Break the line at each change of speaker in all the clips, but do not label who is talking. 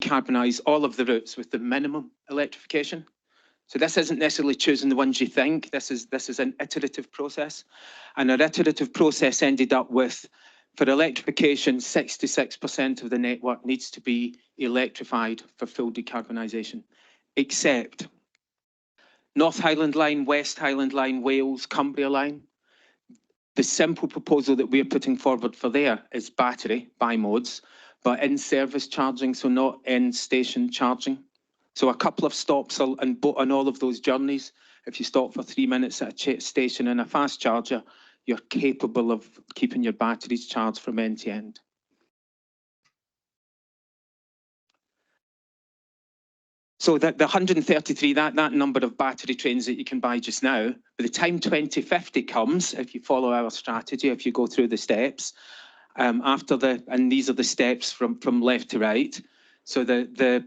decarbonise all of the routes with the minimum electrification. So this isn't necessarily choosing the ones you think. This is an iterative process, and our iterative process ended up with, for electrification, 66% of the network needs to be electrified for full decarbonisation, except North Highland Line, West Highland Line, Wales, Cumbria Line. The simple proposal that we're putting forward for there is battery, bi-modes, but in-service charging, so not in-station charging. So a couple of stops on all of those journeys. If you stop for 3 minutes at a station and a fast charger, you're capable of keeping your batteries charged from end to end. So that the 133, that number of battery trains that you can buy just now, by the time 2050 comes, if you follow our strategy, if you go through the steps, and these are the steps from left to right. So the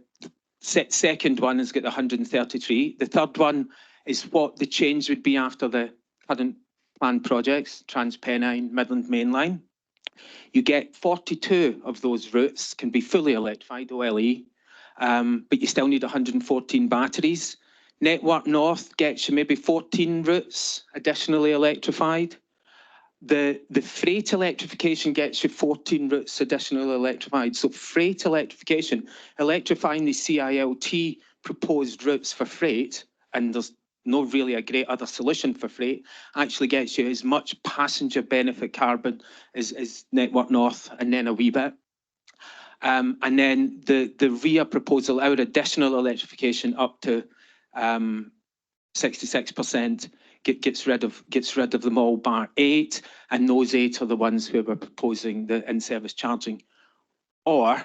second one has got the 133. The third one is what the change would be after the current planned projects, Transpennine, Midland Main Line. You get 42 of those routes can be fully electrified, OLE, but you still need 114 batteries. Network North gets you maybe 14 routes additionally electrified. The freight electrification gets you 14 routes additionally electrified. So freight electrification, electrifying the CILT proposed routes for freight, and there's no really a great other solution for freight, actually gets you as much passenger benefit carbon as Network North, and then a wee bit. And then the RIA proposal, our additional electrification up to 66%, gets rid of them all bar 8, and those 8 are the ones where we're proposing the in-service charging. Or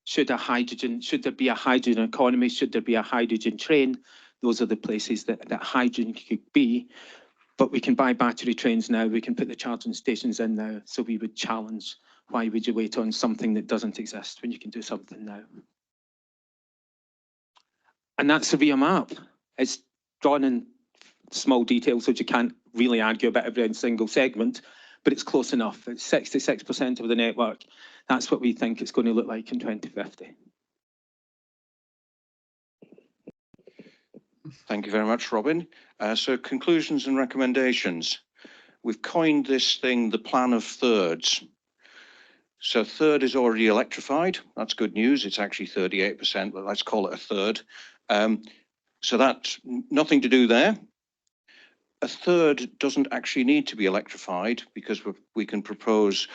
should there be a hydrogen economy, should there be a hydrogen train, those are the places that hydrogen could be. But we can buy battery trains now, we can put the charging stations in now, so we would challenge, why would you wait on something that doesn't exist when you can do something now? And that's the RIA map. It's drawn in small details, which you can't really argue about every single segment, but it's close enough. It's 66% of the network. That's what we think it's going to look like in 2050.
Thank you very much, Robin. So conclusions and recommendations. We've coined this thing the plan of thirds. So third is already electrified. That's good news. It's actually 38%, but let's call it a third. So that's nothing to do there. A third doesn't actually need to be electrified because we can propose,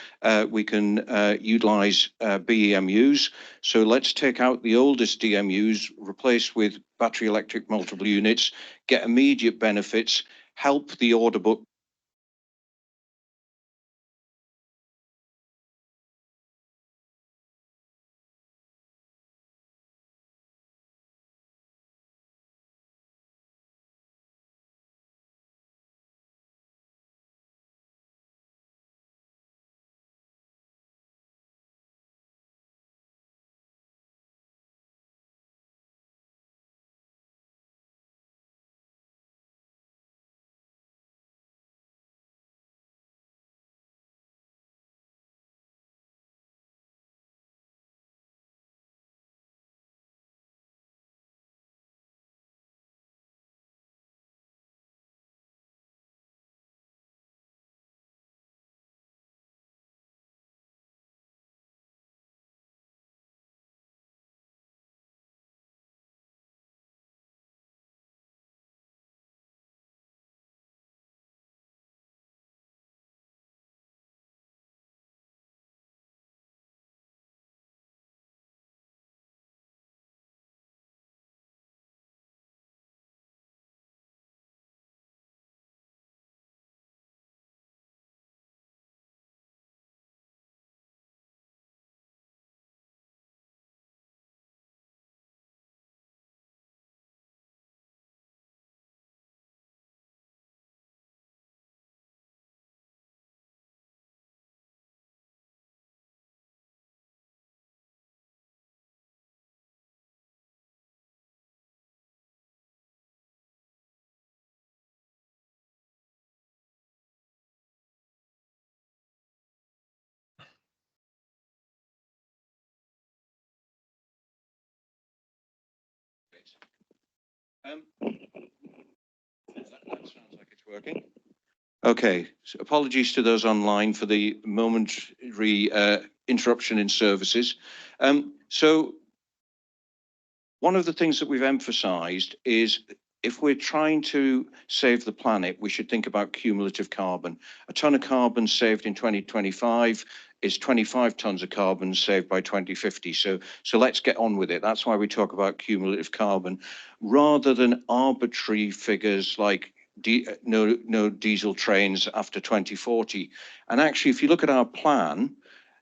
we can utilize BEMUs. So let's take out the oldest DMUs, replace with battery electric multiple units, get immediate benefits, help the order book That sounds like it's working. Okay, so apologies to those online for the momentary interruption in services. So one of the things that we've emphasised is if we're trying to save the planet, we should think about cumulative carbon. A tonne of carbon saved in 2025 is 25 tonnes of carbon saved by 2050. So let's get on with it. That's why we talk about cumulative carbon rather than arbitrary figures like no diesel trains after 2040. And actually, if you look at our plan,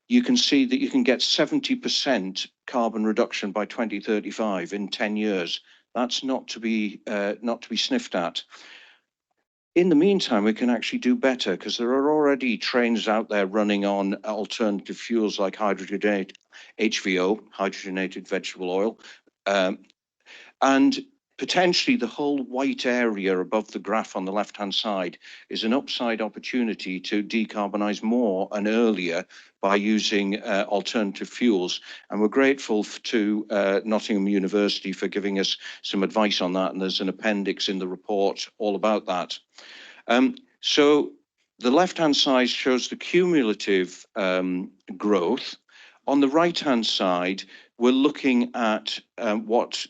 you can see that you can get 70% carbon reduction by 2035 in 10 years. That's not to be sniffed at. In the meantime, we can actually do better because there are already trains out there running on alternative fuels like HVO, hydrogenated vegetable oil, and potentially the whole white area above the graph on the left-hand side is an upside opportunity to decarbonise more and earlier by using alternative fuels. And we're grateful to Nottingham University for giving us some advice on that. And there's an appendix in the report all about that. So the left-hand side shows the cumulative growth. On the right-hand side, we're looking at what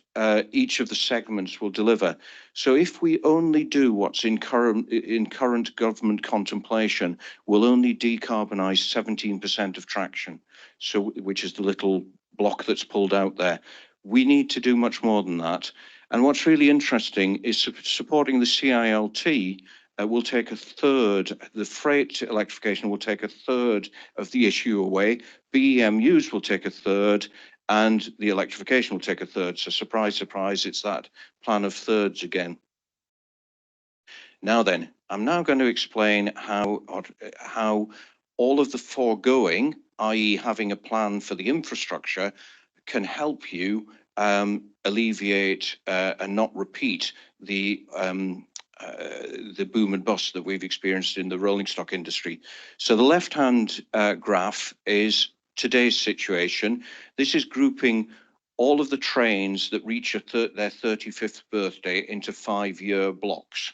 each of the segments will deliver. So if we only do what's in current government contemplation, we'll only decarbonise 17% of traction, so which is the little block that's pulled out there. We need to do much more than that. And what's really interesting is supporting the CILT will take a third, the freight electrification will take a third of the issue away, BEMUs will take a third, and the electrification will take a third. So surprise, surprise, it's that plan of thirds again. Now then, I'm now going to explain how all of the foregoing, i.e. having a plan for the infrastructure, can help you alleviate and not repeat the boom and bust that we've experienced in the rolling stock industry. So the left-hand graph is today's situation. This is grouping all of the trains that reach their 35th birthday into 5-year blocks.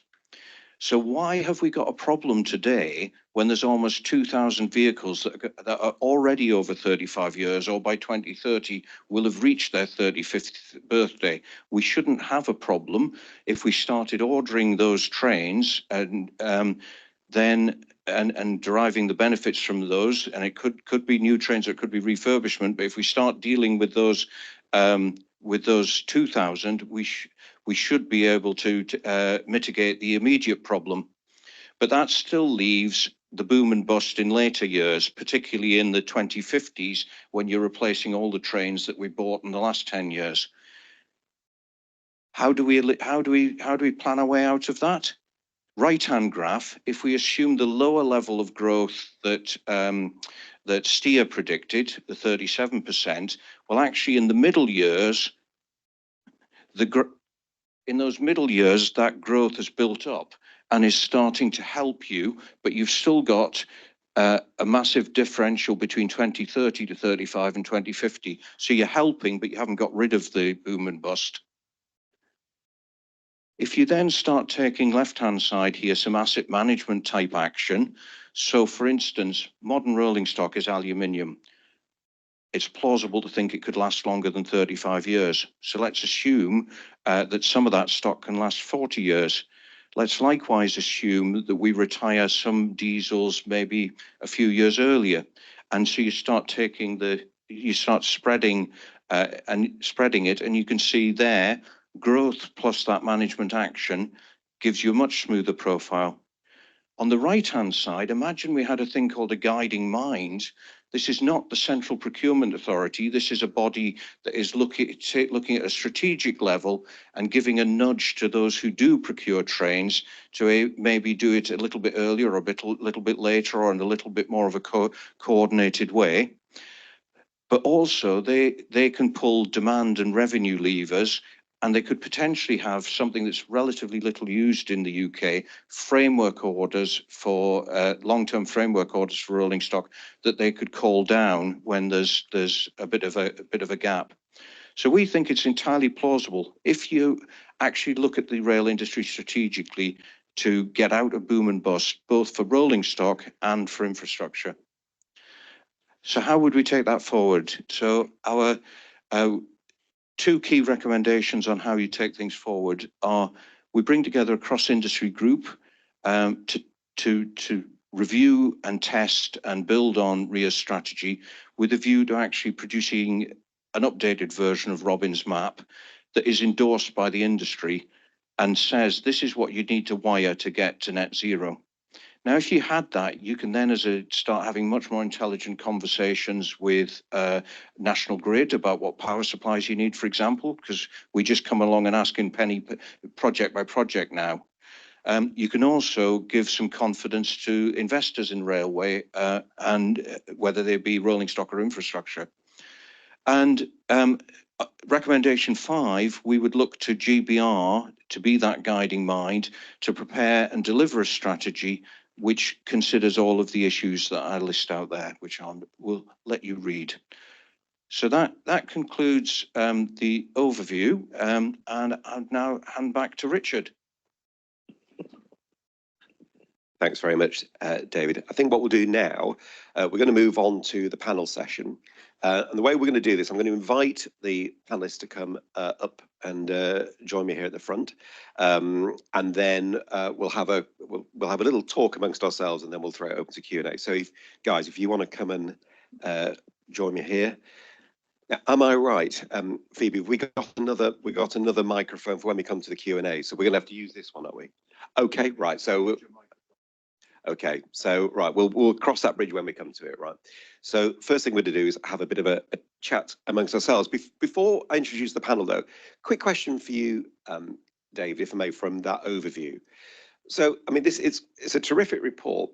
So why have we got a problem today when there's almost 2,000 vehicles that are already over 35 years or by 2030 will have reached their 35th birthday? We shouldn't have a problem if we started ordering those trains and deriving the benefits from those, and it could be new trains or it could be refurbishment, but if we start dealing with those 2,000, we should be able to mitigate the immediate problem. But that still leaves the boom and bust in later years, particularly in the 2050s, when you're replacing all the trains that we bought in the last 10 years. How do we plan our way out of that? Right-hand graph, if we assume the lower level of growth that that Steer predicted, the 37%, well, actually in the middle years, in those middle years, that growth has built up and is starting to help you, but you've still got a massive differential between 2030 to 35 and 2050. So you're helping, but you haven't got rid of the boom and bust. If you then start taking left-hand side here, some asset management type action. So for instance, modern rolling stock is aluminium. It's plausible to think it could last longer than 35 years. So let's assume that some of that stock can last 40 years. Let's likewise assume that we retire some diesels maybe a few years earlier. And so you start spreading it, and you can see there, growth plus that management action gives you a much smoother profile. On the right-hand side, imagine we had a thing called a guiding mind. This is not the Central Procurement Authority. This is a body that is looking at a strategic level and giving a nudge to those who do procure trains to maybe do it a little bit earlier or a little bit later or in a little bit more of a coordinated way. But also they can pull demand and revenue levers, and they could potentially have something that's relatively little used in the UK, framework orders for long-term framework orders for rolling stock that they could call down when there's a bit of a gap. So we think it's entirely plausible if you actually look at the rail industry strategically to get out of boom and bust, both for rolling stock and for infrastructure. So how would we take that forward? So our two key recommendations on how you take things forward are we bring together a cross-industry group to review and test and build on RIA strategy with a view to actually producing an updated version of Robin's map that is endorsed by the industry and says this is what you need to wire to get to net zero. Now, if you had that, you can then start having much more intelligent conversations with National Grid about what power supplies you need, for example, because we just come along and ask in penny project by project now. You can also give some confidence to investors in railway and whether they be rolling stock or infrastructure. And recommendation 5, we would look to GBR to be that guiding mind to prepare and deliver a strategy which considers all of the issues that I list out there, which I will let you read. So that concludes the overview, and I'll now hand back to Richard.
Thanks very much, David. I think what we'll do now, we're going to move on to the panel session. And the way we're going to do this, I'm going to invite the panelists to come up and join me here at the front. And then we'll have a little talk amongst ourselves, and then we'll throw it open to Q&A. So guys, if you want to come and join me here. Now, am I right, Phoebe? We got another microphone for when we come to the Q&A. So we're going to have to use this one, aren't we? Okay, right. So okay, so right, we'll cross that bridge when we come to it, right? So first thing we're going to do is have a bit of a chat amongst ourselves. Before I introduce the panel, though, quick question for you, David, if I may, from that overview. So, I mean, it's a terrific report,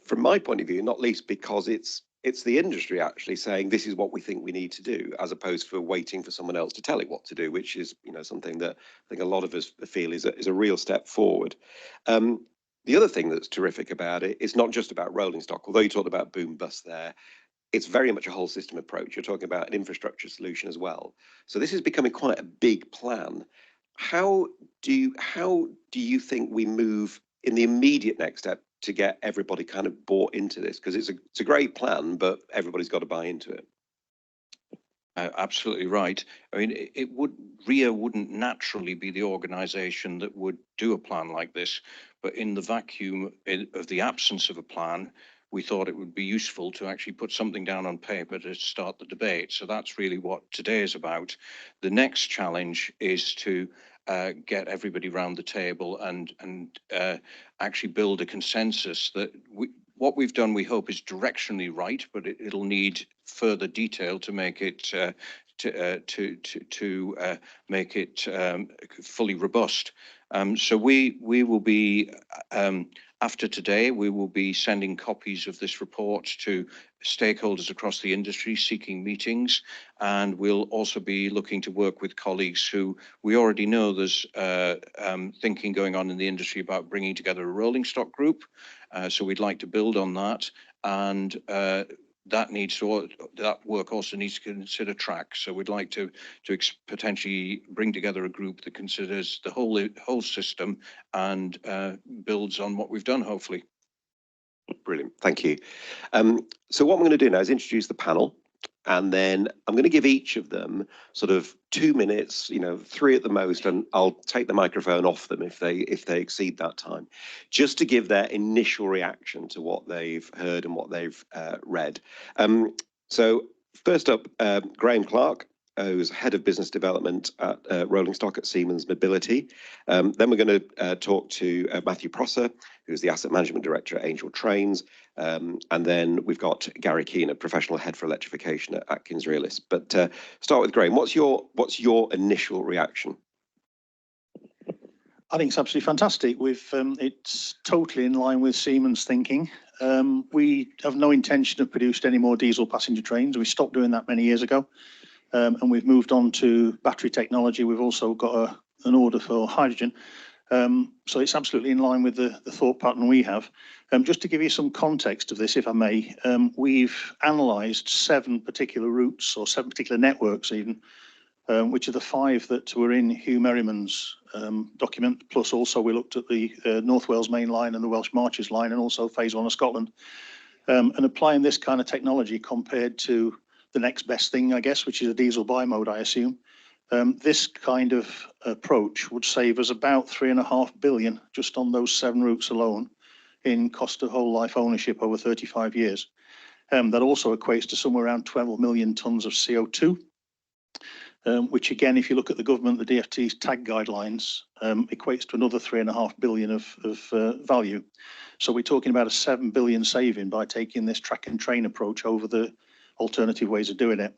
from my point of view, not least because it's the industry actually saying this is what we think we need to do, as opposed to waiting for someone else to tell it what to do, which is, you know, something that I think a lot of us feel is a real step forward. The other thing that's terrific about it is not just about rolling stock, although you talked about boom bust there. It's very much a whole system approach. You're talking about an infrastructure solution as well. So this is becoming quite a big plan. How do you think we move in the immediate next step to get everybody kind of bought into this? Because it's a great plan, but everybody's got to buy into it.
Absolutely right. I mean, RIA wouldn't naturally be the organisation that would do a plan like this, but in the vacuum of the absence of a plan, we thought it would be useful to actually put something down on paper to start the debate. So that's really what today is about. The next challenge is to get everybody round the table and actually build a consensus that what we've done, we hope, is directionally right, but it'll need further detail to make it make it fully robust. So we will be after today, we will be sending copies of this report to stakeholders across the industry seeking meetings, and we'll also be looking to work with colleagues who we already know there's thinking going on in the industry about bringing together a rolling stock group. So we'd like to build on that, and that work also needs to consider track. So we'd like to potentially bring together a group that considers the whole system and builds on what we've done, hopefully.
Brilliant, thank you. So what I'm going to do now is introduce the panel, and then I'm going to give each of them sort of 2 minutes, 3 at the most, and I'll take the microphone off them if they exceed that time, just to give their initial reaction to what they've heard and what they've read. So first up, Graham Clark, who's Head of Business Development at Rolling Stock at Siemens Mobility. Then we're going to talk to Matthew Prosser, who's the Asset Management Director at Angel Trains. And then we've got Gary Keener, Professional Head for Electrification at Atkins Realist. But start with Graham. What's your initial reaction?
I think it's absolutely fantastic. It's totally in line with Siemens thinking. We have no intention of producing any more diesel passenger trains. We stopped doing that many years ago. And we've moved on to battery technology. We've also got an order for hydrogen. So it's absolutely in line with the thought pattern we have. Just to give you some context of this, if I may, we've analysed 7 particular routes or 7 particular networks even which are the 5 that were in Hugh Merriman's document. Plus also we looked at the North Wales Main Line and the Welsh Marches Line, and also phase 1 of Scotland. And applying this kind of technology compared to the next best thing, I guess, which is a diesel bi-mode, I assume. This kind of approach would save us about 3.5 billion just on those 7 routes alone in cost of whole life ownership over 35 years. That also equates to somewhere around 12 million tonnes of CO2, which again, if you look at the government, the DFT's tag guidelines, equates to another 3.5 billion of value. So we're talking about a 7 billion saving by taking this track and train approach over the alternative ways of doing it.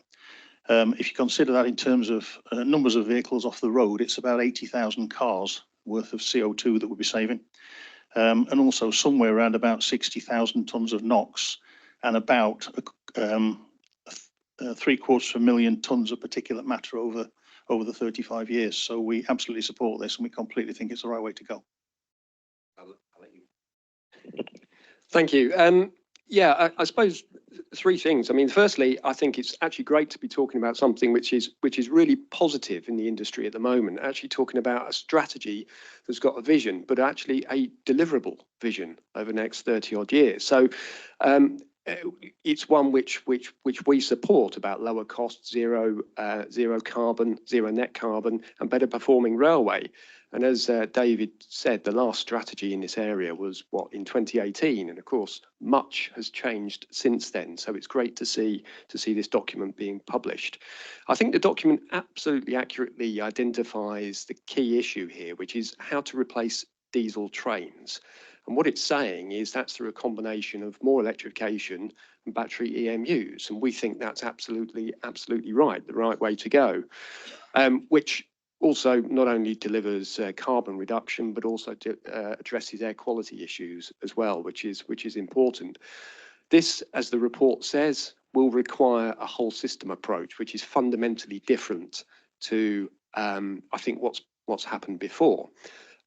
If you consider that in terms of numbers of vehicles off the road, it's about 80,000 cars worth of CO2 that we'll be saving. And also somewhere around about 60,000 tonnes of NOx and about 750,000 tonnes of particulate matter over the 35 years. So we absolutely support this, and we completely think it's the right way to go.
I'll let you.
Thank you. Yeah, I suppose 3 things. I mean, firstly, I think it's actually great to be talking about something which is really positive in the industry at the moment, actually talking about a strategy that's got a vision, but actually a deliverable vision over the next 30 odd years. So it's one which we support, about lower cost, zero carbon, zero net carbon, and better performing railway. And as David said, the last strategy in this area was in 2018, and of course much has changed since then. So it's great to see this document being published. I think the document absolutely accurately identifies the key issue here, which is how to replace diesel trains. And what it's saying is that's through a combination of more electrification and battery EMUs. And we think that's absolutely right, the right way to go, which also not only delivers carbon reduction, but also addresses air quality issues as well, which is important. This, as the report says, will require a whole system approach, which is fundamentally different to, I think, what's happened before.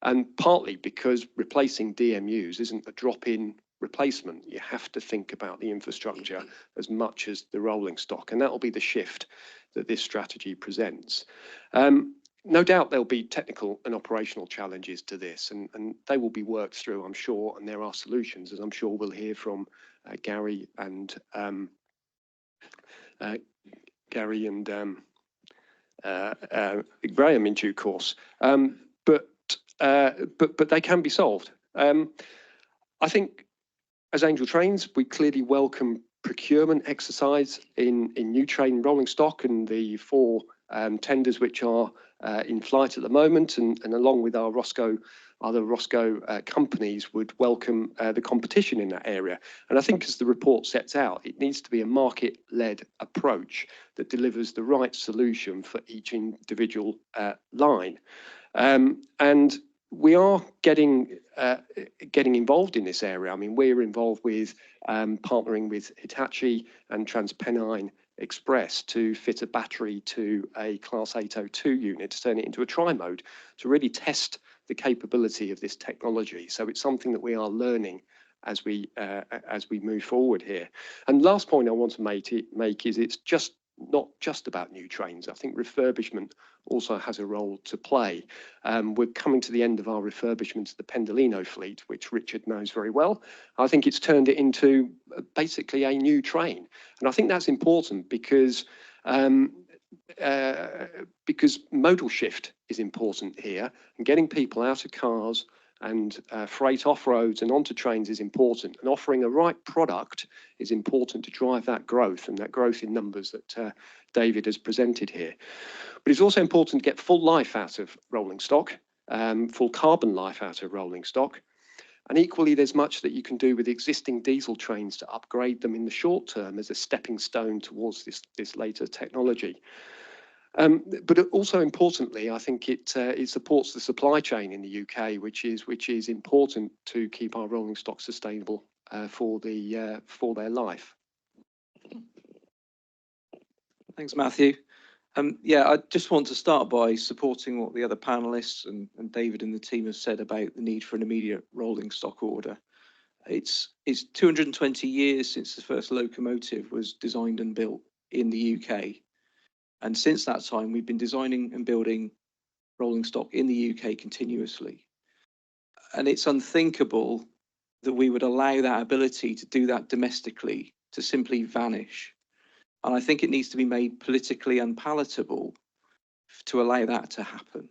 And partly because replacing DMUs isn't a drop-in replacement. You have to think about the infrastructure as much as the rolling stock, and that will be the shift that this strategy presents. No doubt there'll be technical and operational challenges to this, and they will be worked through, I'm sure, and there are solutions, as I'm sure we'll hear from Gary and Graham in due course. But they can be solved. I think as Angel Trains, we clearly welcome procurement exercise in new train rolling stock and the 4 tenders which are in flight at the moment, and along with our other Roscoe companies would welcome the competition in that area. And I think as the report sets out, it needs to be a market-led approach that delivers the right solution for each individual line. And we are getting involved in this area. I mean, we're involved with partnering with Hitachi and TransPennine Express to fit a battery to a Class 802 unit to turn it into a tri-mode to really test the capability of this technology. So it's something that we are learning as we move forward here. And last point I want to make is it's not just about new trains. I think refurbishment also has a role to play. We're coming to the end of our refurbishment of the Pendolino fleet, which Richard knows very well. I think it's turned it into basically a new train. And I think that's important because modal shift is important here, and getting people out of cars and freight off roads and onto trains is important, and offering a right product is important to drive that growth, and that growth in numbers that David has presented here. But it's also important to get full life out of rolling stock, full carbon life out of rolling stock. And equally, there's much that you can do with existing diesel trains to upgrade them in the short term as a stepping stone towards this later technology. But also importantly, I think it supports the supply chain in the UK, which is important to keep our rolling stock sustainable for their life.
Thanks, Matthew. Yeah, I just want to start by supporting what the other panelists and David and the team have said about the need for an immediate rolling stock order. It's 220 years since the first locomotive was designed and built in the UK. And since that time, we've been designing and building rolling stock in the UK continuously. And it's unthinkable that we would allow that ability to do that domestically to simply vanish. And I think it needs to be made politically unpalatable to allow that to happen.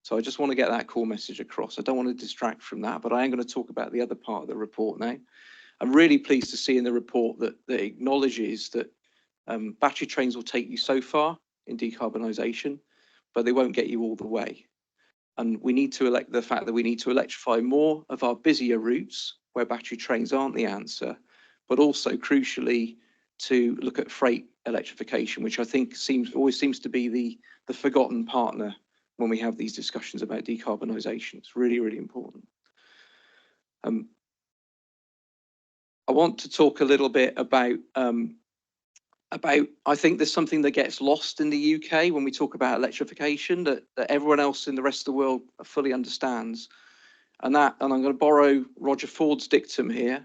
So I just want to get that core message across. I don't want to distract from that, but I am going to talk about the other part of the report now. I'm really pleased to see in the report that acknowledges that battery trains will take you so far in decarbonisation, but they won't get you all the way. And we need to elect the fact that we need to electrify more of our busier routes where battery trains aren't the answer, but also crucially to look at freight electrification, which I think always seems to be the forgotten partner when we have these discussions about decarbonisation. It's really, really important. I want to talk a little bit about I think there's something that gets lost in the UK when we talk about electrification that everyone else in the rest of the world fully understands. And I'm going to borrow Roger Ford's dictum here,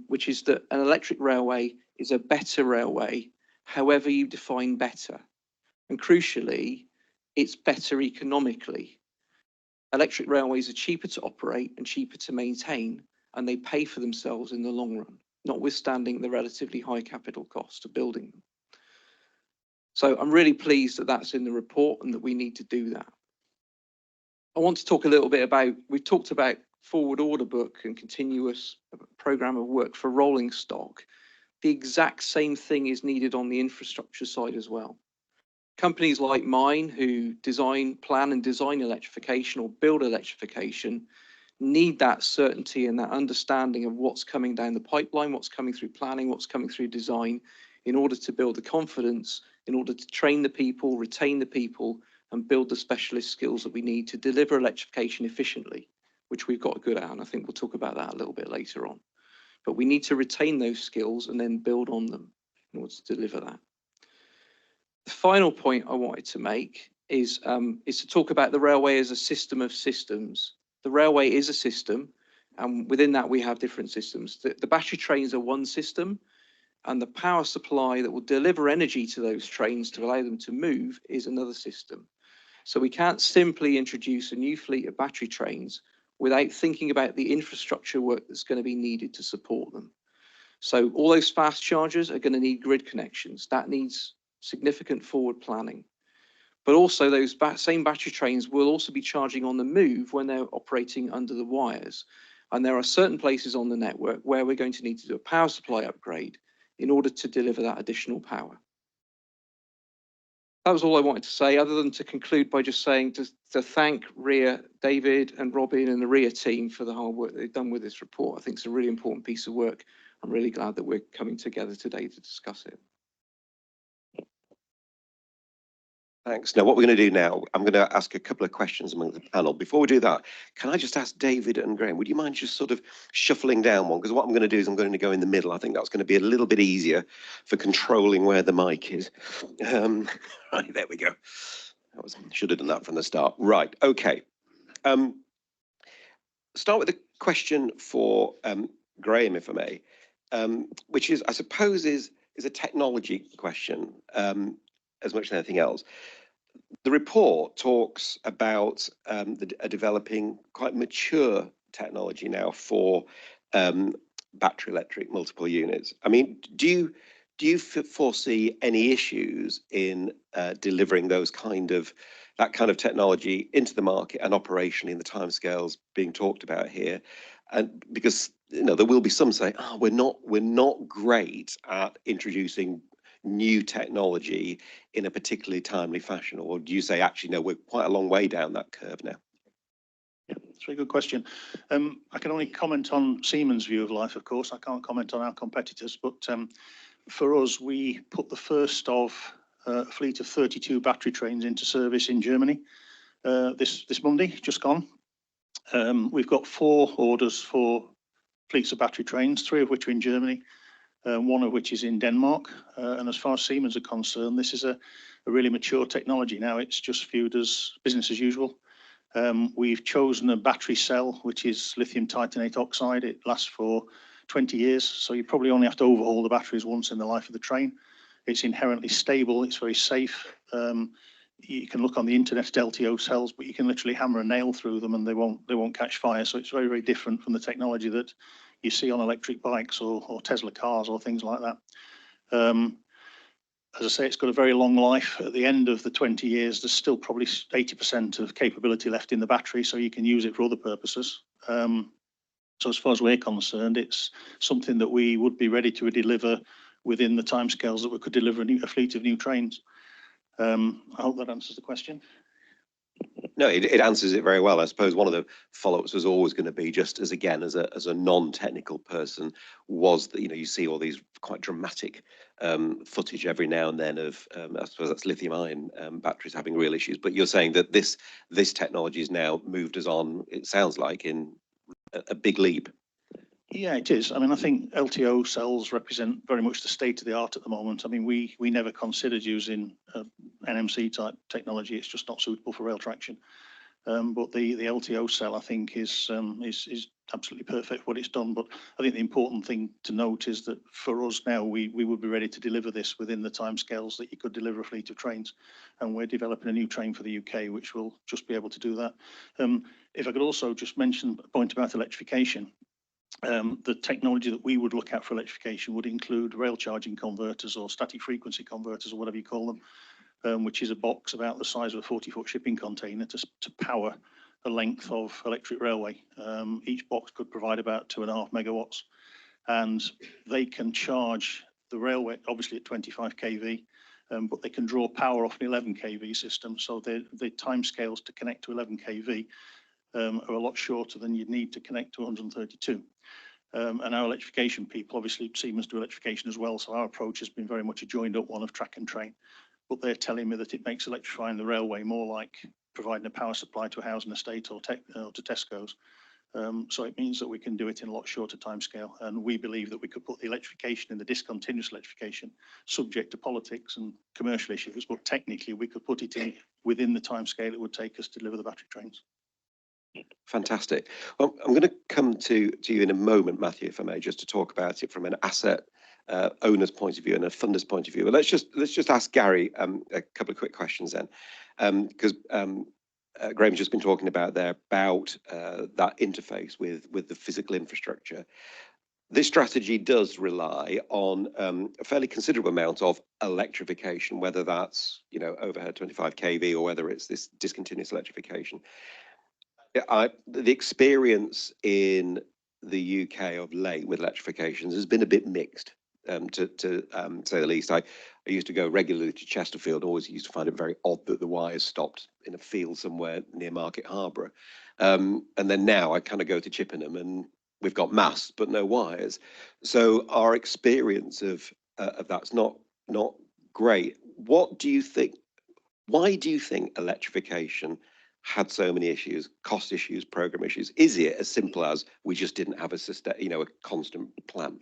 which is that an electric railway is a better railway, however you define better. And crucially, it's better economically. Electric railways are cheaper to operate and cheaper to maintain, and they pay for themselves in the long run, notwithstanding the relatively high capital cost of building them. So I'm really pleased that that's in the report and that we need to do that. I want to talk a little bit about, we've talked about forward order book and continuous program of work for rolling stock. The exact same thing is needed on the infrastructure side as well. Companies like mine who plan and design electrification or build electrification need that certainty and that understanding of what's coming down the pipeline, what's coming through planning, what's coming through design, in order to build the confidence, in order to train the people, retain the people, and build the specialist skills that we need to deliver electrification efficiently, which we've got good at, and I think we'll talk about that a little bit later on. But we need to retain those skills and then build on them in order to deliver that. The final point I wanted to make is to talk about the railway as a system of systems. The railway is a system, and within that we have different systems. The battery trains are one system, and the power supply that will deliver energy to those trains to allow them to move is another system. So we can't simply introduce a new fleet of battery trains without thinking about the infrastructure work that's going to be needed to support them. So all those fast chargers are going to need grid connections. That needs significant forward planning. But also those same battery trains will also be charging on the move when they're operating under the wires. And there are certain places on the network where we're going to need to do a power supply upgrade in order to deliver that additional power. That was all I wanted to say, other than to conclude by just saying to thank RIA, David and Robin and the RIA team for the hard work they've done with this report. I think it's a really important piece of work. I'm really glad that we're coming together today to discuss it.
Thanks. Now, what we're going to do now, I'm going to ask a couple of questions among the panel. Before we do that, can I just ask David and Graham, would you mind just sort of shuffling down one? Because what I'm going to do is I'm going to go in the middle. I think that's going to be a little bit easier for controlling where the mic is. Right, there we go. Should have done that from the start. Right, okay. Start with a question for Graham, if I may, which is, I suppose, is a technology question as much as anything else. The report talks about developing quite mature technology now for battery electric multiple units. I mean, do you foresee any issues in delivering that kind of technology into the market and operationally in the timescales being talked about here? And because there will be some say, oh, we're not great at introducing new technology in a particularly timely fashion, or do you say actually no, we're quite a long way down that curve now?
Yeah, that's a very good question. I can only comment on Siemens' view of life, of course. I can't comment on our competitors, but for us, we put the first of a fleet of 32 battery trains into service in Germany this Monday, just gone. We've got 4 orders for fleets of battery trains, 3 of which are in Germany, one of which is in Denmark. And as far as Siemens are concerned, this is a really mature technology now. It's just viewed as business as usual. We've chosen a battery cell, which is lithium titanate oxide. It lasts for 20 years, so you probably only have to overhaul the batteries once in the life of the train. It's inherently stable. It's very safe. You can look on the internet at LTO cells, but you can literally hammer a nail through them and they won't catch fire. So it's very, very different from the technology that you see on electric bikes or Tesla cars or things like that. As I say, it's got a very long life. At the end of the 20 years, there's still probably 80% of capability left in the battery, so you can use it for other purposes. So as far as we're concerned, it's something that we would be ready to deliver within the timescales that we could deliver a fleet of new trains. I hope that answers the question.
No, it answers it very well. I suppose one of the follow-ups was always going to be, just as again, as a non-technical person, was that, you know, you see all these quite dramatic footage every now and then of, I suppose that's lithium-ion batteries having real issues. But you're saying that this technology has now moved us on, it sounds like, in a big leap.
Yeah, it is. I mean, I think LTO cells represent very much the state of the art at the moment. I mean, we never considered using NMC type technology. It's just not suitable for rail traction. But the LTO cell, I think, is absolutely perfect for what it's done. But I think the important thing to note is that for us now, we would be ready to deliver this within the timescales that you could deliver a fleet of trains. And we're developing a new train for the UK, which will just be able to do that. If I could also just mention a point about electrification. The technology that we would look at for electrification would include rail charging converters or static frequency converters, or whatever you call them, which is a box about the size of a 40-foot shipping container to power a length of electric railway. Each box could provide about 2.5 megawatts, and they can charge the railway, obviously at 25 kV, but they can draw power off an 11 kV system. So the timescales to connect to 11 kV are a lot shorter than you'd need to connect to 132. And our electrification people, obviously Siemens do electrification as well, so our approach has been very much a joined up one of track and train. But they're telling me that it makes electrifying the railway more like providing a power supply to a housing estate or to Tesco's. So it means that we can do it in a lot shorter timescale. And we believe that we could put the electrification in the discontinuous electrification, subject to politics and commercial issues, but technically we could put it in within the timescale it would take us to deliver the battery trains.
Fantastic. Well, I'm going to come to you in a moment, Matthew, if I may, just to talk about it from an asset owner's point of view and a funder's point of view. But let's just ask Gary a couple of quick questions then, because Graham's just been talking about there about that interface with the physical infrastructure. This strategy does rely on a fairly considerable amount of electrification, whether that's, you know, overhead 25 kV or whether it's this discontinuous electrification. The experience in the UK of late with electrifications has been a bit mixed, to say the least. I used to go regularly to Chesterfield, always used to find it very odd that the wires stopped in a field somewhere near Market Harborough. And then now I kind of go to Chippenham and we've got masts but no wires. So our experience of that's not great. What do you think? Why do you think electrification had so many issues, cost issues, program issues? Is it as simple as we just didn't have a constant plan?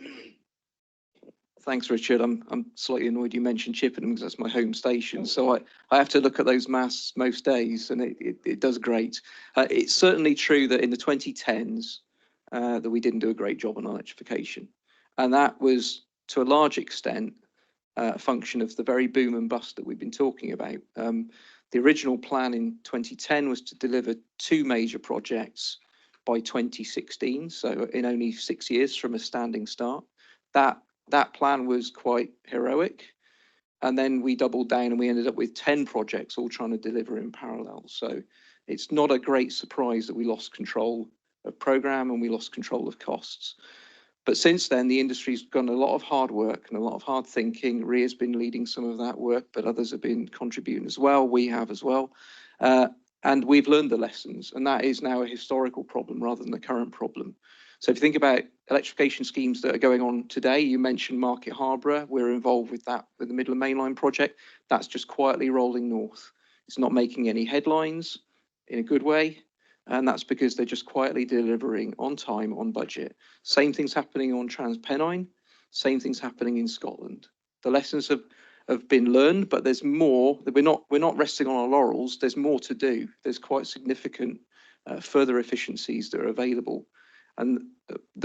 Thanks, Richard. I'm slightly annoyed you mentioned Chippenham because that's my home station. So I have to look at those masts most days, and it does great. It's certainly true that in the 2010s that we didn't do a great job on electrification, and that was to a large extent a function of the very boom and bust that we've been talking about. The original plan in 2010 was to deliver 2 major projects by 2016, so in only 6 years from a standing start. That plan was quite heroic, and then we doubled down and we ended up with 10 projects all trying to deliver in parallel. So it's not a great surprise that we lost control of program and we lost control of costs. But since then, the industry's done a lot of hard work and a lot of hard thinking. RIA's been leading some of that work, but others have been contributing as well. We have as well. And we've learned the lessons, and that is now a historical problem rather than a current problem. So if you think about electrification schemes that are going on today, you mentioned Market Harborough. We're involved with that, with the Midland Mainline project. That's just quietly rolling north. It's not making any headlines in a good way. And that's because they're just quietly delivering on time, on budget. Same thing's happening on TransPennine. Same thing's happening in Scotland. The lessons have been learned, but there's more. We're not resting on our laurels. There's more to do. There's quite significant further efficiencies that are available. And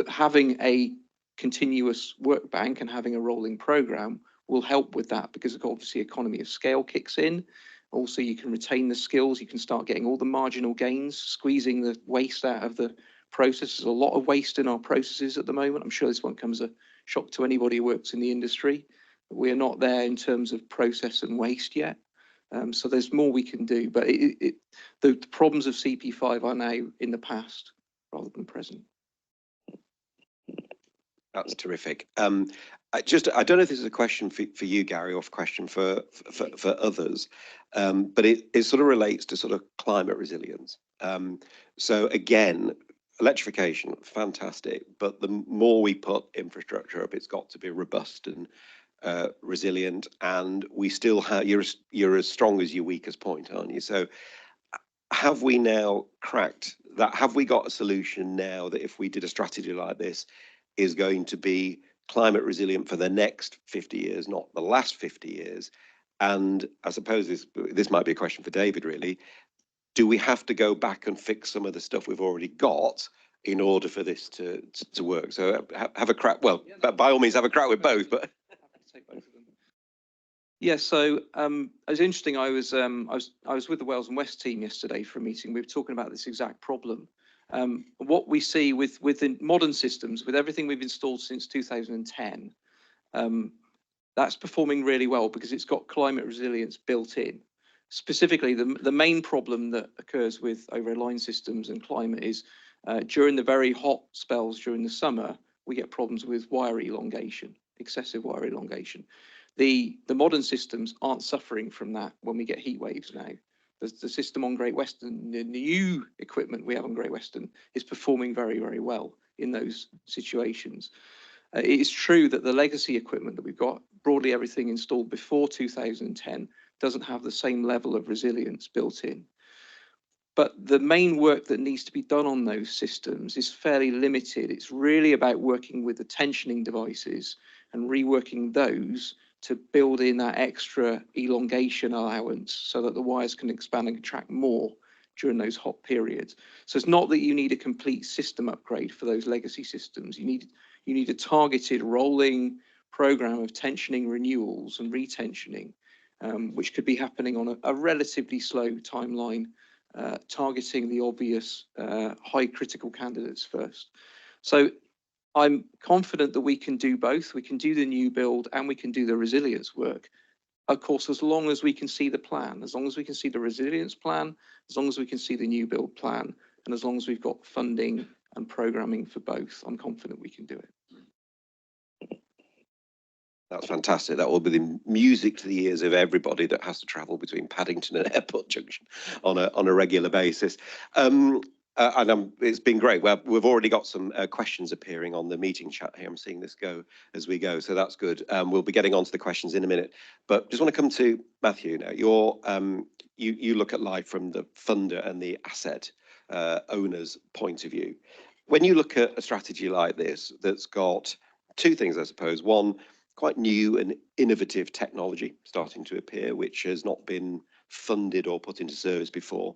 having a continuous work bank and having a rolling program will help with that, because obviously economy of scale kicks in. Also, you can retain the skills, you can start getting all the marginal gains, squeezing the waste out of the process. There's a lot of waste in our processes at the moment. I'm sure this won't come as a shock to anybody who works in the industry. We're not there in terms of process and waste yet. So there's more we can do, but the problems of CP5 are now in the past rather than present.
That's terrific. I don't know if this is a question for you, Gary, or a question for others, but it sort of relates to sort of climate resilience. So again, electrification, fantastic, but the more we put infrastructure up, it's got to be robust and resilient, and we still have, you're as strong as your weakest point, aren't you? So have we now cracked that? Have we got a solution now that if we did a strategy like this is going to be climate resilient for the next 50 years, not the last 50 years? And I suppose this might be a question for David, really. Do we have to go back and fix some of the stuff we've already got in order for this to work? So have a crack. Well, by all means, have a crack with both. But
yeah, so it was interesting. I was with the Wales and West team yesterday for a meeting. We were talking about this exact problem. What we see with the modern systems, with everything we've installed since 2010, that's performing really well because it's got climate resilience built in. Specifically, the main problem that occurs with overhead line systems and climate is during the very hot spells during the summer, we get problems with wire elongation, excessive wire elongation. The modern systems aren't suffering from that when we get heat waves now. The system on Great Western, the new equipment we have on Great Western, is performing very, very well in those situations. It is true that the legacy equipment that we've got, broadly everything installed before 2010, doesn't have the same level of resilience built in. But the main work that needs to be done on those systems is fairly limited. It's really about working with the tensioning devices and reworking those to build in that extra elongation allowance so that the wires can expand and contract more during those hot periods. So it's not that you need a complete system upgrade for those legacy systems. You need a targeted rolling program of tensioning renewals and retensioning, which could be happening on a relatively slow timeline, targeting the obvious high critical candidates first. So I'm confident that we can do both. We can do the new build and we can do the resilience work. Of course, as long as we can see the plan, as long as we can see the resilience plan, as long as we can see the new build plan, and as long as we've got funding and programming for both, I'm confident we can do it.
that's fantastic. That will be the music to the ears of everybody that has to travel between Paddington and Airport Junction on a regular basis. It's been great. Well, we've already got some questions appearing on the meeting chat here. I'm seeing this go as we go, so that's good. We'll be getting on to the questions in a minute, but just want to come to Matthew now. You look at life from the funder and the asset owner's point of view. When you look at a strategy like this that's got two things, I suppose. One, quite new and innovative technology starting to appear, which has not been funded or put into service before.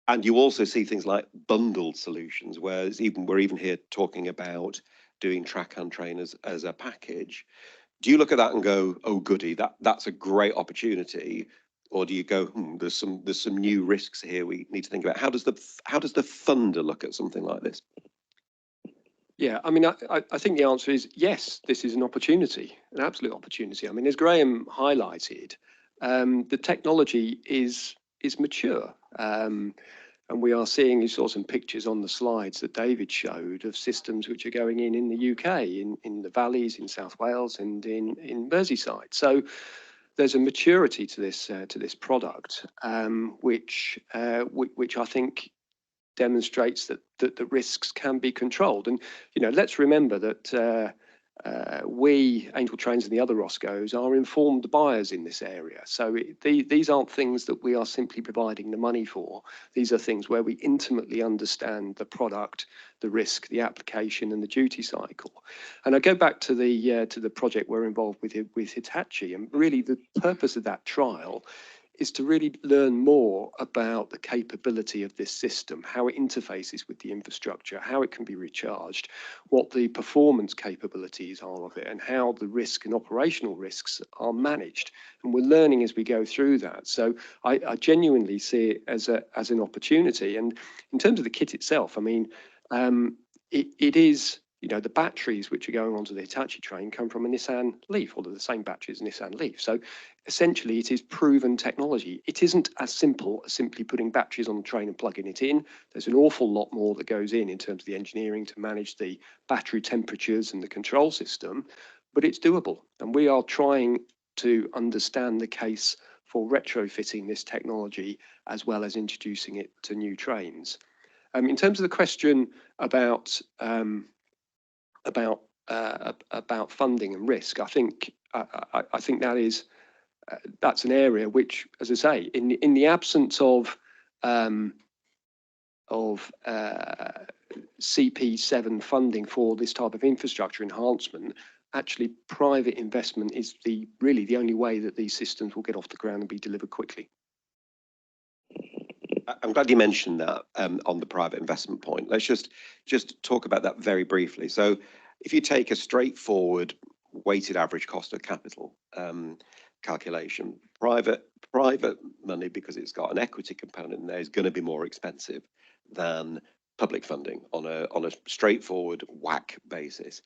And you also see things like bundled solutions, whereas we're even here talking about doing track and train as a package. Do you look at that and go, oh goody, that's a great opportunity? Or do you go, there's some new risks here we need to think about? How does the funder look at something like this?
Yeah, I mean, I think the answer is yes, this is an opportunity, an absolute opportunity. I mean, as Graham highlighted, the technology is mature. And we are seeing, you saw some pictures on the slides that David showed of systems which are going in the UK, in the valleys, in South Wales and in Merseyside. So there's a maturity to this product, which I think demonstrates that the risks can be controlled. And let's remember that we, Angel Trains and the other Roscoes, are informed buyers in this area. So these aren't things that we are simply providing the money for. These are things where we intimately understand the product, the risk, the application, and the duty cycle. And I go back to the project we're involved with Hitachi, and really the purpose of that trial is to really learn more about the capability of this system, how it interfaces with the infrastructure, how it can be recharged, what the performance capabilities are of it, and how the risk and operational risks are managed. And we're learning as we go through that. So I genuinely see it as an opportunity. And in terms of the kit itself, I mean, it is, you know, the batteries which are going onto the Hitachi train come from a Nissan Leaf, or they're the same battery as a Nissan Leaf. So essentially it is proven technology. It isn't as simple as simply putting batteries on the train and plugging it in. There's an awful lot more that goes in terms of the engineering to manage the battery temperatures and the control system, but it's doable. And we are trying to understand the case for retrofitting this technology as well as introducing it to new trains. In terms of the question about funding and risk, I think that is that's an area which, as I say, in the absence of CP7 funding for this type of infrastructure enhancement, actually private investment is really the only way that these systems will get off the ground and be delivered quickly.
I'm glad you mentioned that on the private investment point. Let's just talk about that very briefly. So if you take a straightforward weighted average cost of capital calculation, private money, because it's got an equity component in there, is going to be more expensive than public funding on a straightforward WACC basis.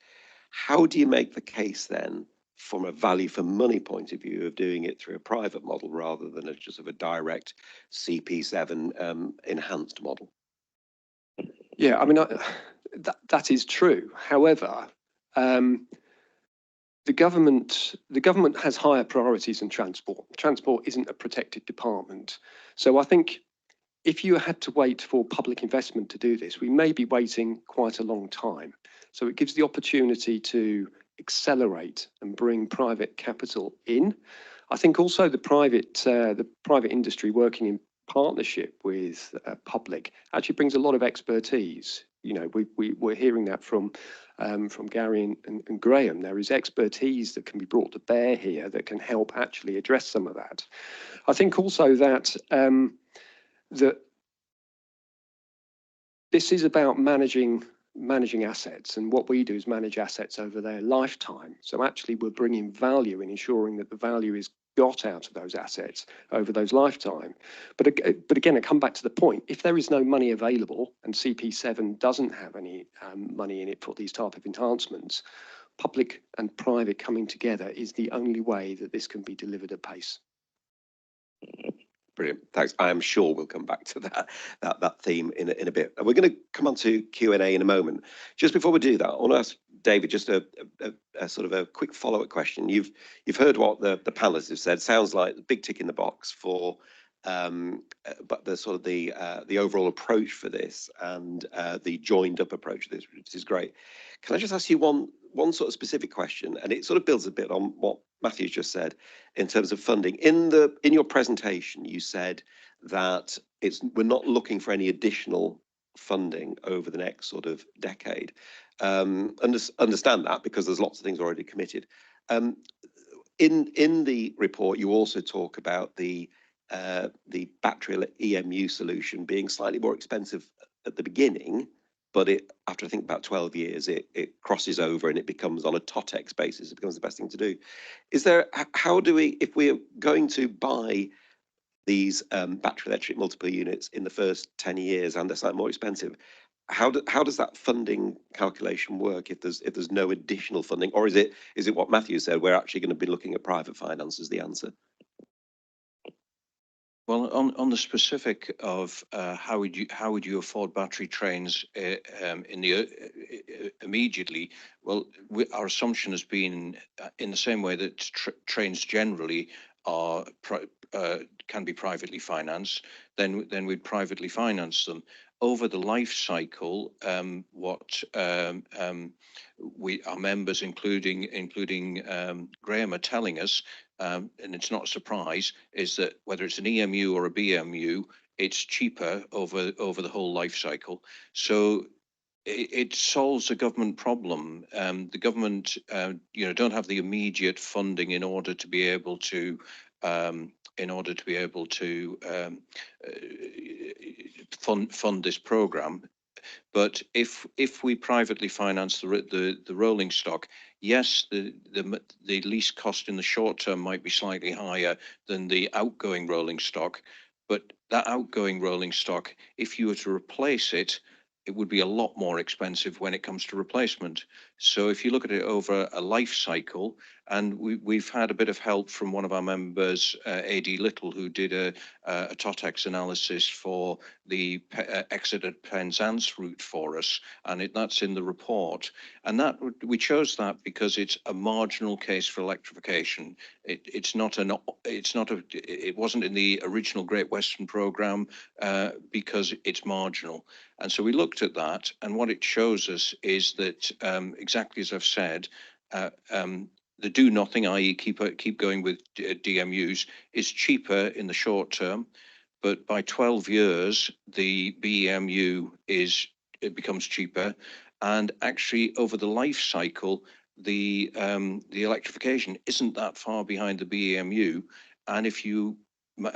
How do you make the case then from a value for money point of view of doing it through a private model rather than a just of a direct CP7 enhanced model?
Yeah, I mean, that is true. However, the government has higher priorities than transport. Transport isn't a protected department. So I think if you had to wait for public investment to do this, we may be waiting quite a long time. So it gives the opportunity to accelerate and bring private capital in. I think also the private industry working in partnership with public actually brings a lot of expertise. You know, we're hearing that from Gary and Graham. There is expertise that can be brought to bear here that can help actually address some of that. I think also that that this is about managing assets, and what we do is manage assets over their lifetime. So actually we're bringing value in ensuring that the value is got out of those assets over those lifetime. But again, I come back to the point, if there is no money available and CP7 doesn't have any money in it for these type of enhancements, public and private coming together is the only way that this can be delivered at pace.
Brilliant, thanks. I am sure we'll come back to that theme in a bit. And we're going to come on to Q&A in a moment. Just before we do that, I want to ask David just a sort of a quick follow-up question. You've heard what the panelists have said. Sounds like the big tick in the box for, but the sort of the overall approach for this and the joined up approach to this, which is great. Can I just ask you one sort of specific question, and it sort of builds a bit on what Matthew's just said in terms of funding. In your presentation, you said that we're not looking for any additional funding over the next sort of decade. Understand that because there's lots of things already committed. In the report, you also talk about the battery EMU solution being slightly more expensive at the beginning, but after I think about 12 years, it crosses over and it becomes on a TOTEX basis. It becomes the best thing to do. How do we, if we're going to buy these battery electric multiple units in the first 10 years and they're slightly more expensive, how does that funding calculation work if there's no additional funding, or is it what Matthew said, we're actually going to be looking at private finance as the answer?
Well, on the specific of how would you afford battery trains immediately? Well, our assumption has been in the same way that trains generally are can be privately financed. Then we'd privately finance them over the life cycle. What our members, including Graham, are telling us. And it's not a surprise, is that whether it's an EMU or a BMU, it's cheaper over the whole life cycle. So it solves a government problem. The government, don't have the immediate funding in order to be able to in order to be able to fund this program. But if we privately finance the rolling stock, yes, the lease cost in the short term might be slightly higher than the outgoing rolling stock, but that outgoing rolling stock, if you were to replace it, it would be a lot more expensive when it comes to replacement. So if you look at it over a life cycle, and we've had a bit of help from one of our members, AD Little, who did a TOTEX analysis for the Exeter Penzance route for us, and that's in the report. And that we chose that because it's a marginal case for electrification. It wasn't in the original Great Western programme because it's marginal. And so we looked at that, and what it shows us is that exactly as I've said, the do nothing, i.e. keep going with DMUs, is cheaper in the short term, but by 12 years, the BEMU becomes cheaper, and actually over the life cycle, the electrification isn't that far behind the BEMU, and if you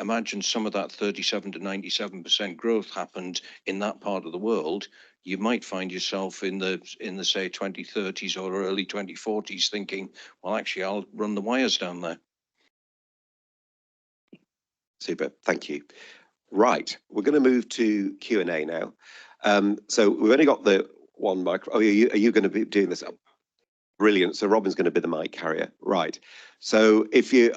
imagine some of that 37 to 97% growth happened in that part of the world, you might find yourself in the say 2030s or early 2040s thinking, well, actually, I'll run the wires down there.
Super, thank you. Right, we're going to move to Q&A now. So we've only got the one micro. Oh, are you going to be doing this? Brilliant. So Robin's going to be the mic carrier. Right. So if you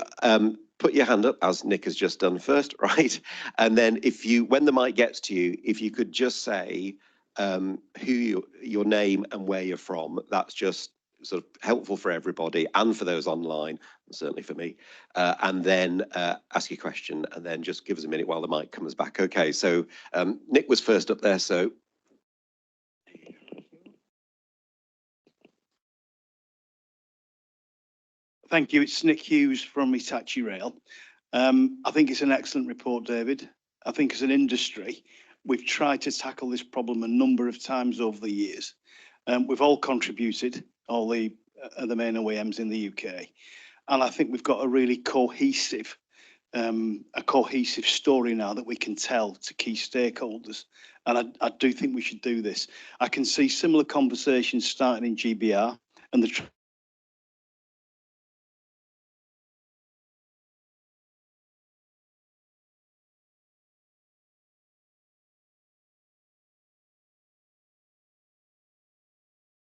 put your hand up, as Nick has just done first, right? And then when the mic gets to you, if you could just say your name and where you're from, that's just sort of helpful for everybody and for those online, and certainly for me. And then ask your question, and then just give us a minute while the mic comes back. Okay, so Nick was first up there, so.
Thank you. It's Nick Hughes from Hitachi Rail. I think it's an excellent report, David. I think as an industry, we've tried to tackle this problem a number of times over the years. We've all contributed, all the main OEMs in the UK. And I think we've got a really cohesive story now that we can tell to key stakeholders. And I do think we should do this. I can see similar conversations starting in GBR and the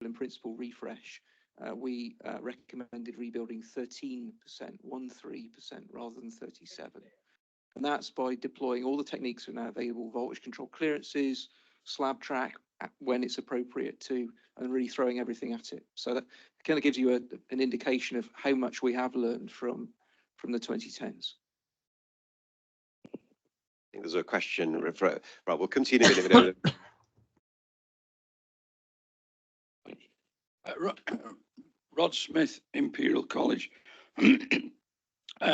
in principle refresh, we recommended rebuilding 13%, 13%, rather than 37%. And that's by deploying all the techniques that are now available, voltage control clearances, slab track when it's appropriate to, and really throwing everything at it. So that kind of gives you an indication of how much we have learned from the 2010s.
I think there's a question. Right, we'll come to you in a minute.
Rod Smith, Imperial College.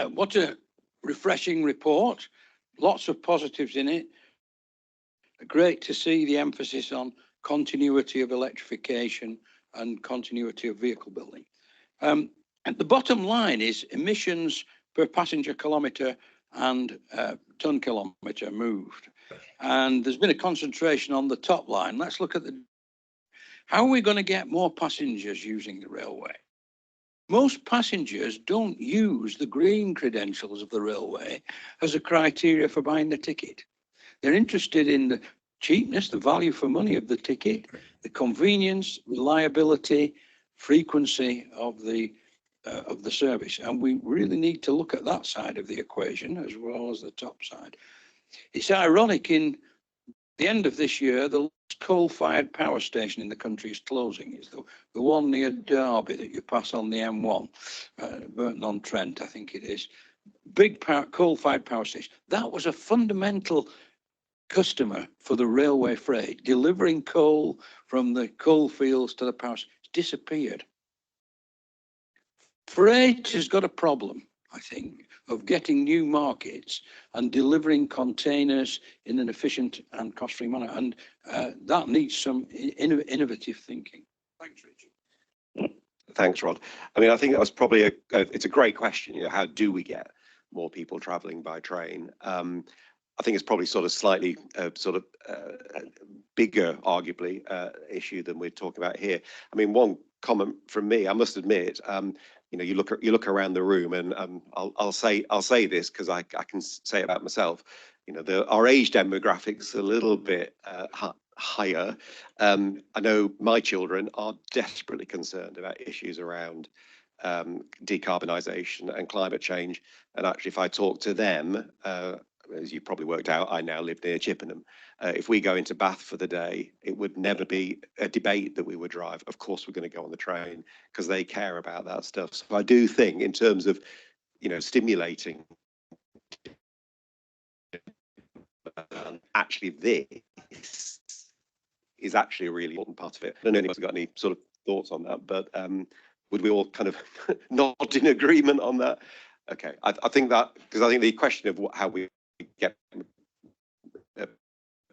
What a refreshing report. Lots of positives in it. Great to see the emphasis on continuity of electrification and continuity of vehicle building. And the bottom line is emissions per passenger kilometre and ton kilometre moved. And there's been a concentration on the top line. Let's look at how are we going to get more passengers using the railway? Most passengers don't use the green credentials of the railway as a criteria for buying the ticket. They're interested in the cheapness, the value for money of the ticket, the convenience, reliability, frequency of the service. And we really need to look at that side of the equation as well as the top side. It's ironic, in the end of this year, the coal-fired power station in the country is closing. It's the one near Derby that you pass on the M1, Burton-on-Trent, I think it is. Big coal-fired power station. That was a fundamental customer for the railway freight, delivering coal from the coal fields to the power station. It's disappeared. Freight has got a problem, I think, of getting new markets and delivering containers in an efficient and cost-free manner. And that needs some innovative thinking. Thanks, Richard.
Thanks, Rod. I mean, I think that was probably it's a great question. You know, how do we get more people travelling by train. I think it's probably sort of slightly bigger, arguably, issue than we're talking about here. I mean, one comment from me, I must admit, you know, you look around the room, and I'll say this because I can say it about myself. You know, our age demographics a little bit higher. I know my children are desperately concerned about issues around decarbonisation and climate change. And actually, if I talk to them, as you probably worked out, I now live near Chippenham. If we go into Bath for the day, it would never be a debate that we would drive. Of course, we're going to go on the train because they care about that stuff. So I do think, in terms of, you know, stimulating, actually this is actually a really important part of it. I don't know if anyone's got any sort of thoughts on that, but would we all kind of nod in agreement on that? Okay, I think that, because I think the question of how we get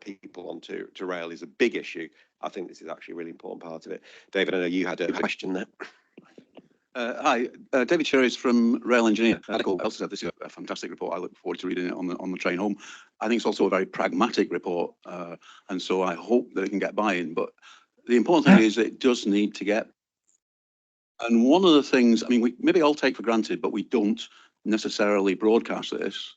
people onto rail is a big issue. I think this is actually a really important part of it. David, I know you had a question there.
Hi, David Sherries from Rail Engineer. This is a fantastic report. I look forward to reading it on the train home. I think it's also a very pragmatic report, and so I hope that it can get buy-in. But the important thing is that it does need to get. And one of the things, I mean, we maybe all take for granted, but we don't necessarily broadcast this.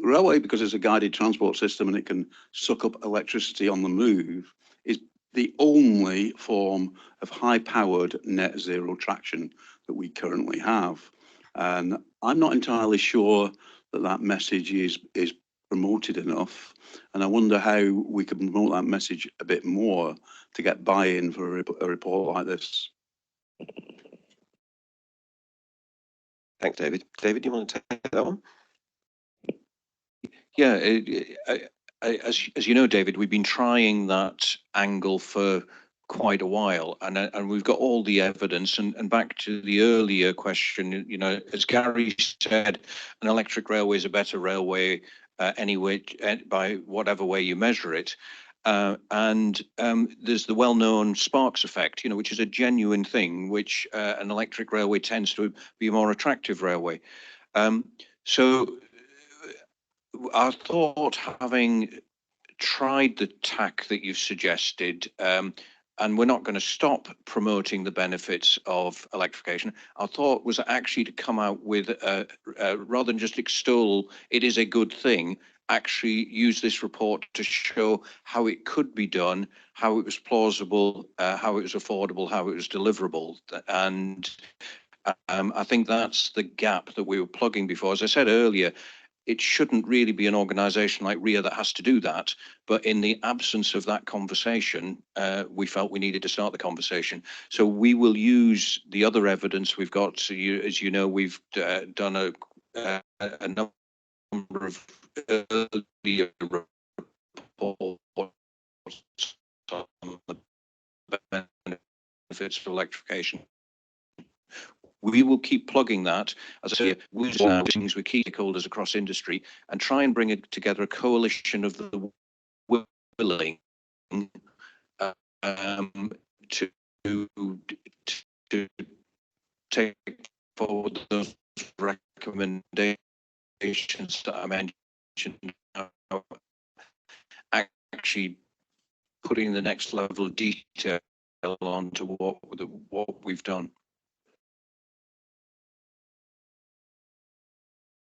Railway, because it's a guided transport system and it can suck up electricity on the move, is the only form of high-powered net zero traction that we currently have. And I'm not entirely sure that that message is promoted enough. And I wonder how we can promote that message a bit more to get buy-in for a report like this.
Thanks, David. David, do you want to take that one?
Yeah, as you know, David, we've been trying that angle for quite a while, and we've got all the evidence. And back to the earlier question, you know, as Gary said, an electric railway is a better railway anyway, by whatever way you measure it. And there's the well-known sparks effect, you know, which is a genuine thing, which an electric railway tends to be a more attractive railway. So I thought, having tried the tack that you've suggested, and we're not going to stop promoting the benefits of electrification, our thought was actually to come out with, rather than just extol it is a good thing, actually use this report to show how it could be done, how it was plausible, how it was affordable, how it was deliverable. And I think that's the gap that we were plugging before. As I said earlier, it shouldn't really be an organisation like RIA that has to do that. But in the absence of that conversation, we felt we needed to start the conversation. So we will use the other evidence we've got. So as you know, we've done a number of earlier reports on the benefits of electrification. We will keep plugging that, as I say, with things with key stakeholders across industry, and try and bring together a coalition of the willing to take forward those recommendations that I mentioned, actually putting the next level of detail onto what we've done.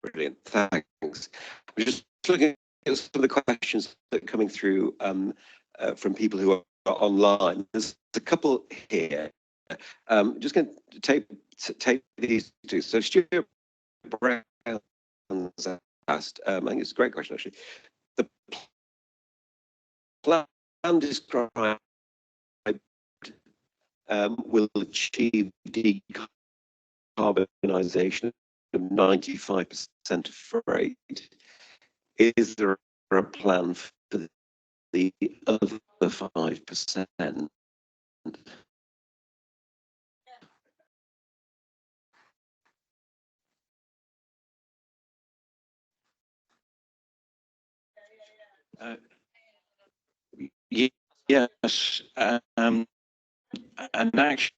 Brilliant, thanks. We're just looking at some of the questions that are coming through from people who are online. There's a couple here. Just going to take these two. So Stuart Brown asked, I think it's a great question actually. The plan described will achieve decarbonisation of 95% of freight. Is there a plan for the other 5%?
Yes, and actually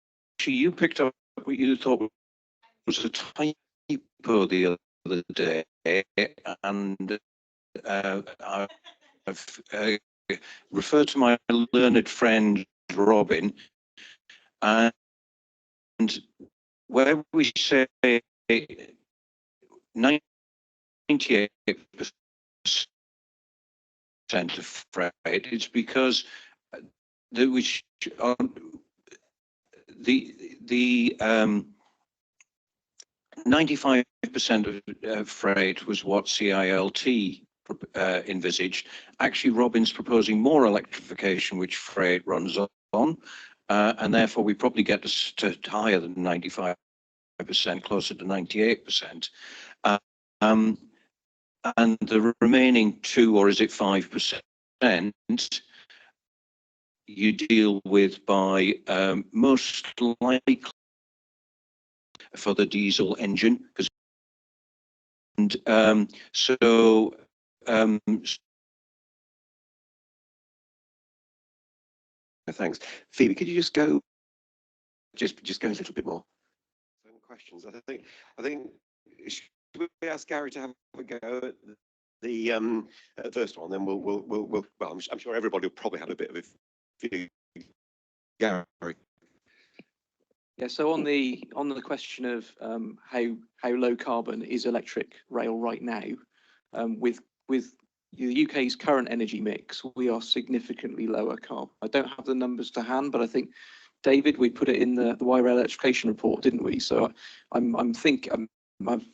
you picked up what you thought was a typo the other day, and I've referred to my learned friend Robin, and where we say 98% of freight, it's because the 95% of freight was what CILT envisaged. Actually, Robin's proposing more electrification, which freight runs on, and therefore we probably get to higher than 95%, closer to 98%. And the remaining 2, or is it 5%, you deal with by most likely for the diesel engine, because
Thanks. Phoebe, could you just go a little bit more? Questions. I think should we ask Gary to have a go at the first one, then well, I'm sure everybody will probably have a bit of a view. Gary.
Yeah, so on the question of how low carbon is electric rail right now, with the UK's current energy mix, we are significantly lower carbon. I don't have the numbers to hand, but I think, David, we put it in the RIA electrification report, didn't we? So I'm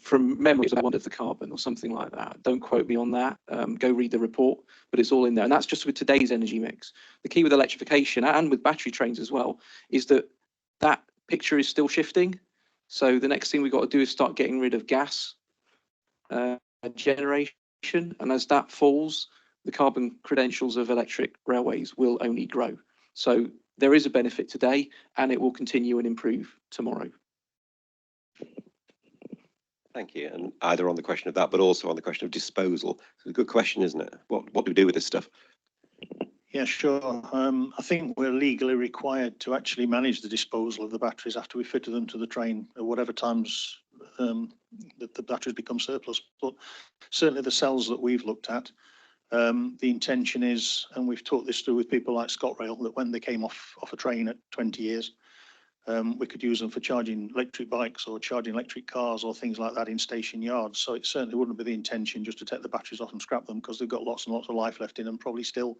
from memory, it's about 1 of the carbon or something like that. Don't quote me on that. Go read the report, but it's all in there. And that's just with today's energy mix. The key with electrification and with battery trains as well is that picture is still shifting. So the next thing we've got to do is start getting rid of gas generation. And as that falls, the carbon credentials of electric railways will only grow. So there is a benefit today, and it will continue and improve tomorrow.
Thank you. And either on the question of that, but also on the question of disposal. It's a good question, isn't it? What do we do with this stuff?
Yeah, sure. I think we're legally required to actually manage the disposal of the batteries after we fitted them to the train at whatever times that the batteries become surplus. But certainly the cells that we've looked at, the intention is, and we've talked this through with people like ScotRail, that when they came off a train at 20 years, we could use them for charging electric bikes or charging electric cars or things like that in station yards. So it certainly wouldn't be the intention just to take the batteries off and scrap them, because they've got lots and lots of life left in them, probably still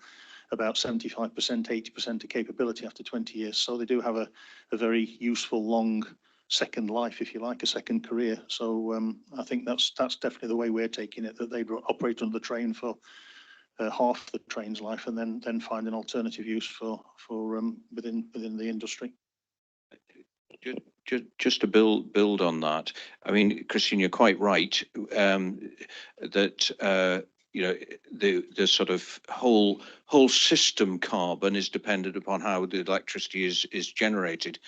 about 75%, 80% of capability after 20 years. So they do have a very useful long second life, if you like, a second career. So I think that's definitely the way we're taking it, that they'd operate on the train for half the train's life, and then find an alternative use for within the industry.
Just to build on that, I mean, Christine, you're quite right that the sort of whole system carbon is dependent upon how the electricity is generated.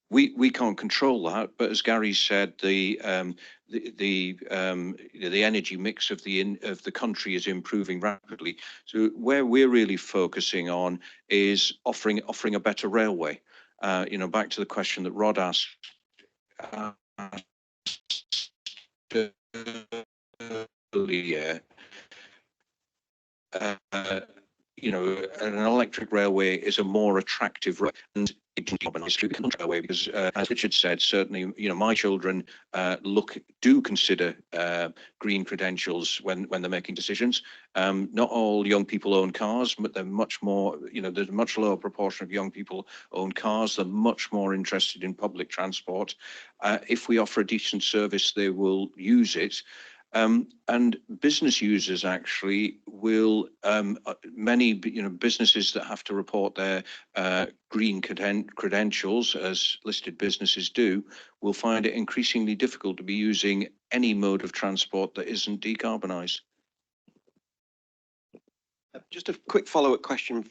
We can't control that, but as Gary said, the energy mix of the country is improving rapidly. So where we're really focusing on is offering a better railway. Back to the question that Rod asked earlier. An electric railway is a more attractive and railway because, as Richard said, certainly, my children do consider green credentials when they're making decisions. Not all young people own cars, but they're much more, there's a much lower proportion of young people own cars. They're much more interested in public transport. If we offer a decent service, they will use it. And business users actually will, many businesses that have to report their green credentials, as listed businesses do, will find it increasingly difficult to be using any mode of transport that isn't decarbonised.
Just a quick follow-up question,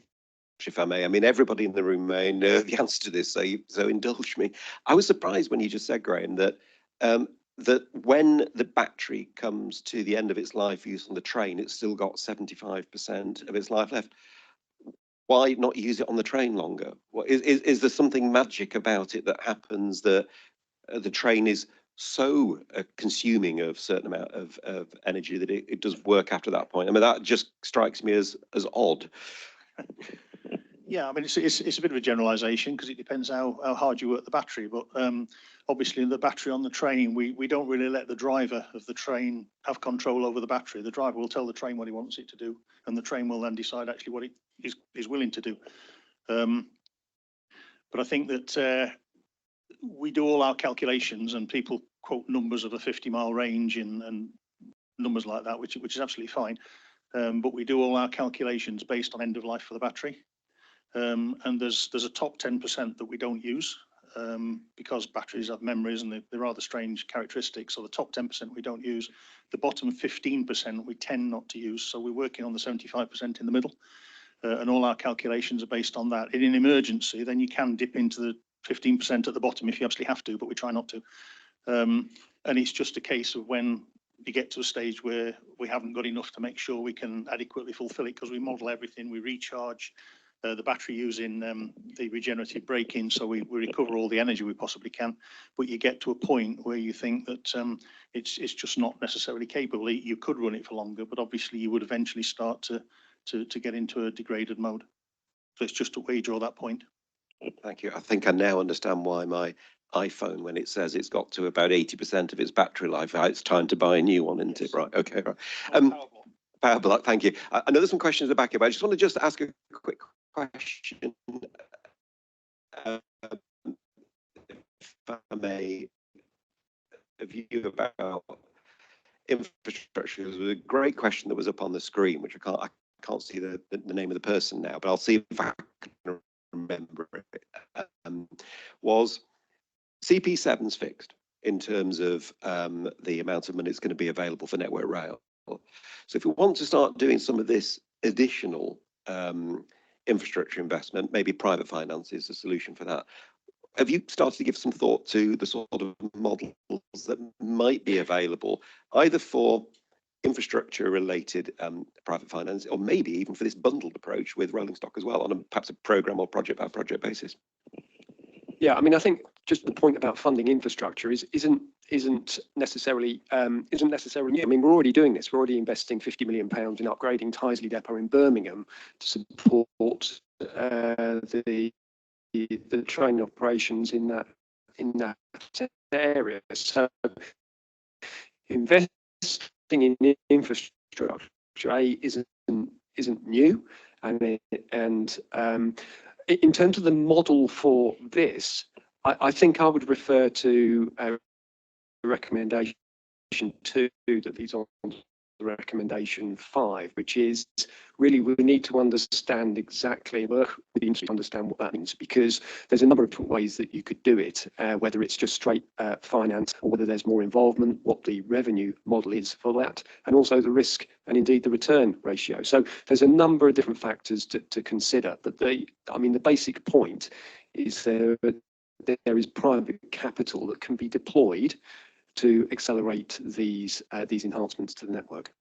if I may. I mean, everybody in the room may know the answer to this, so indulge me. I was surprised when you just said, Graham, that when the battery comes to the end of its life use on the train, it's still got 75% of its life left. Why not use it on the train longer? Is there something magic about it that happens that the train is so consuming of certain amount of energy that it does work after that point. I mean, that just strikes me as odd.
Yeah, I mean, it's a bit of a generalisation because it depends how hard you work the battery. But obviously, the battery on the train, we don't really let the driver of the train have control over the battery. The driver will tell the train what he wants it to do, and the train will then decide actually what it is willing to do. But I think that we do all our calculations, and people quote numbers of a 50-mile range and numbers like that, which is absolutely fine. But we do all our calculations based on end of life for the battery. And there's a top 10% that we don't use because batteries have memories and they're rather strange characteristics. So the top 10% we don't use. The bottom 15% we tend not to use. So we're working on the 75% in the middle. And all our calculations are based on that. In an emergency, then you can dip into the 15% at the bottom if you absolutely have to, but we try not to. And it's just a case of when you get to a stage where we haven't got enough to make sure we can adequately fulfill it, because we model everything, we recharge the battery using the regenerative braking, so we recover all the energy we possibly can. But you get to a point where you think that it's just not necessarily capable. You could run it for longer, but obviously you would eventually start to get into a degraded mode. So it's just where you draw that point.
Thank you. I think I now understand why my iPhone, when it says it's got to about 80% of its battery life, it's time to buy a new one, isn't it? Right. Okay. Right. Power block. Thank you. I know there's some questions at the back here, but I just want to ask a quick question. If I may, a view about infrastructure. There was a great question that was up on the screen, which I can't see the name of the person now, but I'll see if I can remember it. Was CP7's fixed in terms of the amount of money that's going to be available for Network Rail. So if we want to start doing some of this additional infrastructure investment, maybe private finance is the solution for that. Have you started to give some thought to the sort of models that might be available, either for infrastructure related private finance, or maybe even for this bundled approach with rolling stock as well, on perhaps a programme or project by project basis?
Yeah, I mean, I think just the point about funding infrastructure isn't necessarily new. I mean, we're already doing this. We're already investing £50 million in upgrading Tyseley Depot in Birmingham to support the train operations in that area. So investing in infrastructure isn't new, and in terms of the model for this, I think I would refer to recommendation 2 that leads on to recommendation 5, which is really we need to understand exactly, work with the industry to understand what that means, because there's a number of different ways that you could do it, whether it's just straight finance or whether there's more involvement, what the revenue model is for that, and also the risk and indeed the return ratio. So there's a number of different factors to consider, but the basic point is there is private capital that can be deployed to accelerate these enhancements to the network.